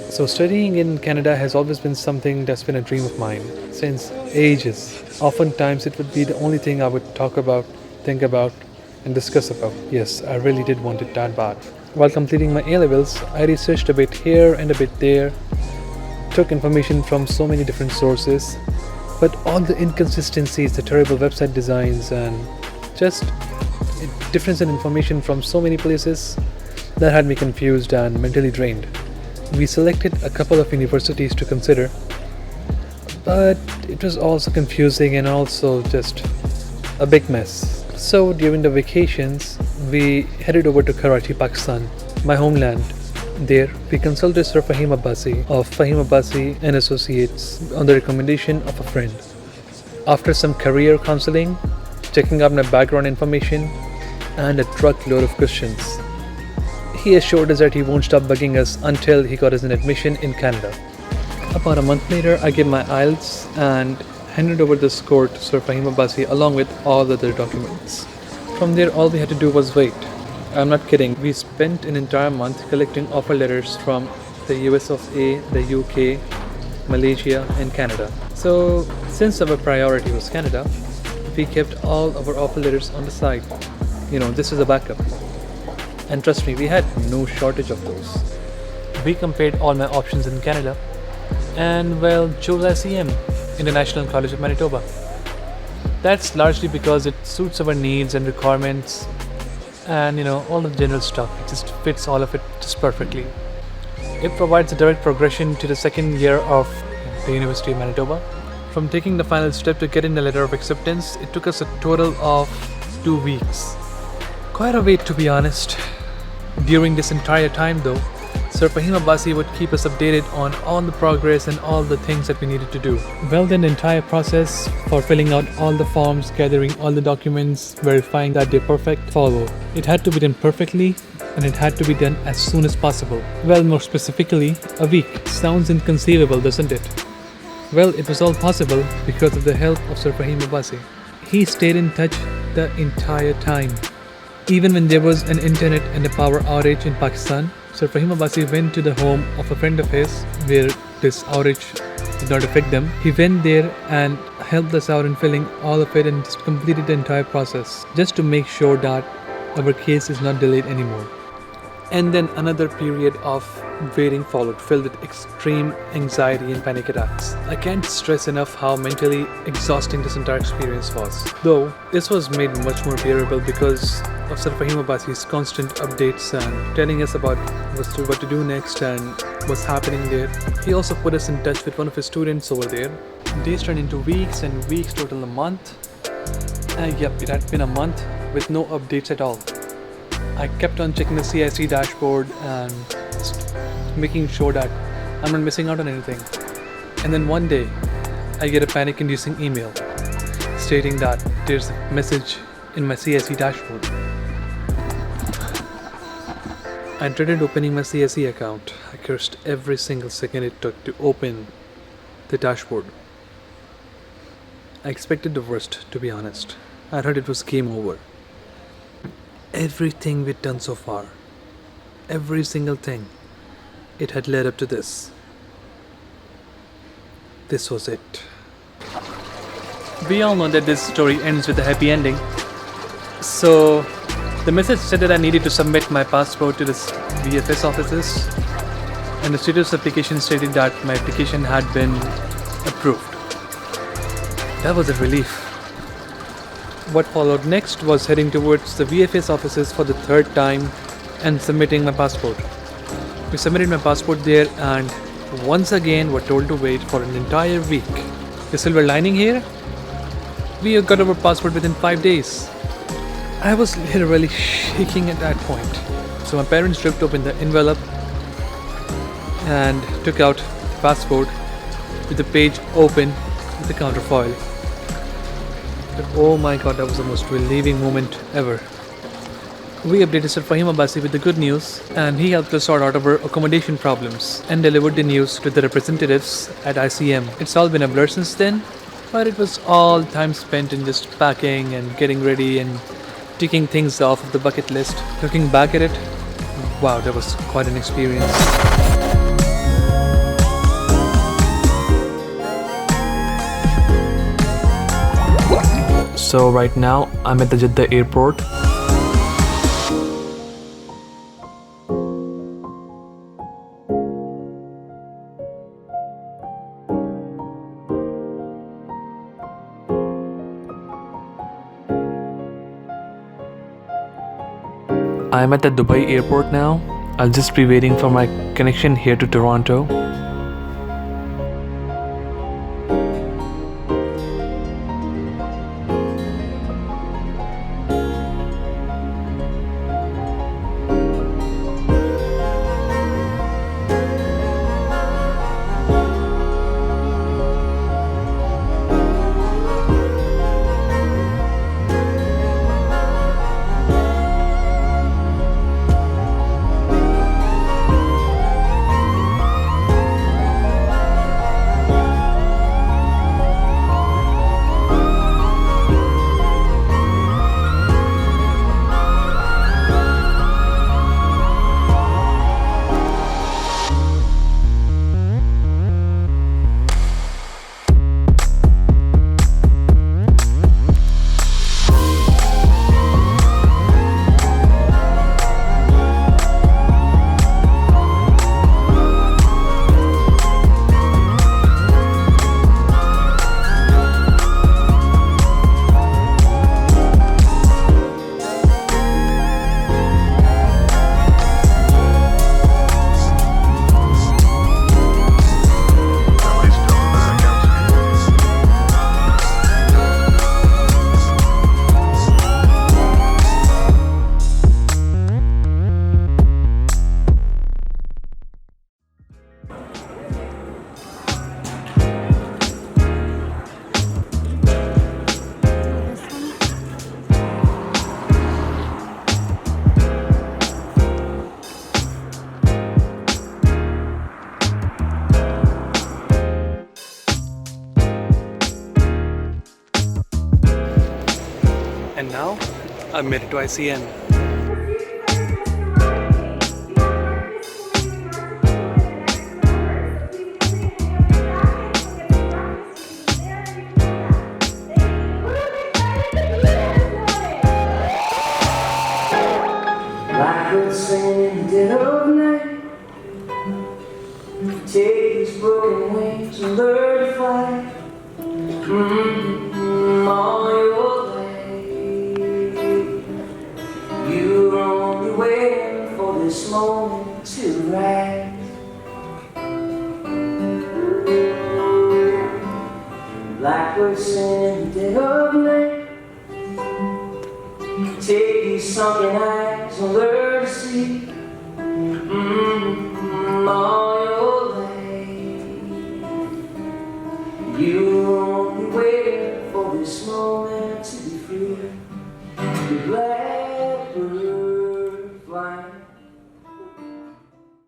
So, studying in Canada has always been something that's been a dream of mine since ages. Oftentimes, it would be the only thing I would talk about, think about, and discuss about. Yes, I really did want it that bad. While completing my A levels, I researched a bit here and a bit there, took information from so many different sources, but all the inconsistencies, the terrible website designs, and just difference in information from so many places that had me confused and mentally drained. We selected a couple of universities to consider, but it was also confusing and also just a big mess. So during the vacations, we headed over to Karachi, Pakistan, my homeland. There, we consulted Sir Fahim Abbasi of Fahim Abbasi and Associates on the recommendation of a friend. After some career counseling, checking out my background information, and a truckload of questions, he assured us that he won't stop bugging us until he got us an admission in Canada. About a month later, I gave my IELTS and handed over the score to Sir Fahim Abbasi along with all the other documents. From there, all we had to do was wait. I'm not kidding. We spent an entire month collecting offer letters from the US of A, the UK, Malaysia, and Canada. So, since our priority was Canada, we kept all our offer letters on the side. This is a backup. And trust me, we had no shortage of those. We compared all my options in Canada and, well, chose ICM, International College of Manitoba. That's largely because it suits our needs and requirements and all the general stuff. It just fits all of it just perfectly. It provides a direct progression to the second year of the University of Manitoba. From taking the final step to getting the letter of acceptance, it took us a total of 2 weeks. Quite a wait, to be honest. During this entire time though, Sir Fahim Abbasi would keep us updated on all the progress and all the things that we needed to do. Well, then the entire process for filling out all the forms, gathering all the documents, verifying that they're perfect, followed. It had to be done perfectly and it had to be done as soon as possible. Well, more specifically, a week. Sounds inconceivable, doesn't it? Well, it was all possible because of the help of Sir Fahim Abbasi. He stayed in touch the entire time. Even when there was an internet and a power outage in Pakistan, Sir Fahim Abbasi went to the home of a friend of his where this outage did not affect them. He went there and helped us out in filling all of it and just completed the entire process just to make sure that our case is not delayed anymore. And then another period of waiting followed, filled with extreme anxiety and panic attacks. I can't stress enough how mentally exhausting this entire experience was. Though, this was made much more bearable because of Sir Fahim Abbasi's constant updates and telling us about what to do next and what's happening there. He also put us in touch with one of his students over there. Days turned into weeks and weeks, total a month. Yep, it had been a month with no updates at all. I kept on checking the CIC dashboard and making sure that I'm not missing out on anything. And then one day, I get a panic-inducing email stating that there's a message in my CIC dashboard. I dreaded opening my CIC account. I cursed every single second it took to open the dashboard. I expected the worst, to be honest. I heard it was game over. Everything we'd done so far, every single thing, it had led up to this. This was it. We all know that this story ends with a happy ending. So, the message said that I needed to submit my passport to the VFS offices, and the status application stated that my application had been approved. That was a relief. What followed next was heading towards the VFS offices for the third time and submitting my passport. We submitted my passport there and once again were told to wait for an entire week. The silver lining here? We got our passport within 5 days. I was literally shaking at that point. So my parents ripped open the envelope and took out the passport with the page open with the counterfoil. But oh my god, that was the most relieving moment ever. We updated Sir Fahim Abbasi with the good news and he helped us sort out our accommodation problems and delivered the news to the representatives at ICM. It's all been a blur since then, but it was all time spent in just packing and getting ready and ticking things off of the bucket list. Looking back at it, wow, that was quite an experience. So right now I'm at the Jeddah airport. I'm at the Dubai airport now. I'll just be waiting for my connection here to Toronto. And now I'm made it to ICN. Blackbirds singing in the dead of night. Take these broken wings and learn to fly. All your way, you were only waiting for this moment to rise. Blackbirds singing in the dead of night. Take these sunken eyes and learn to see all your way. You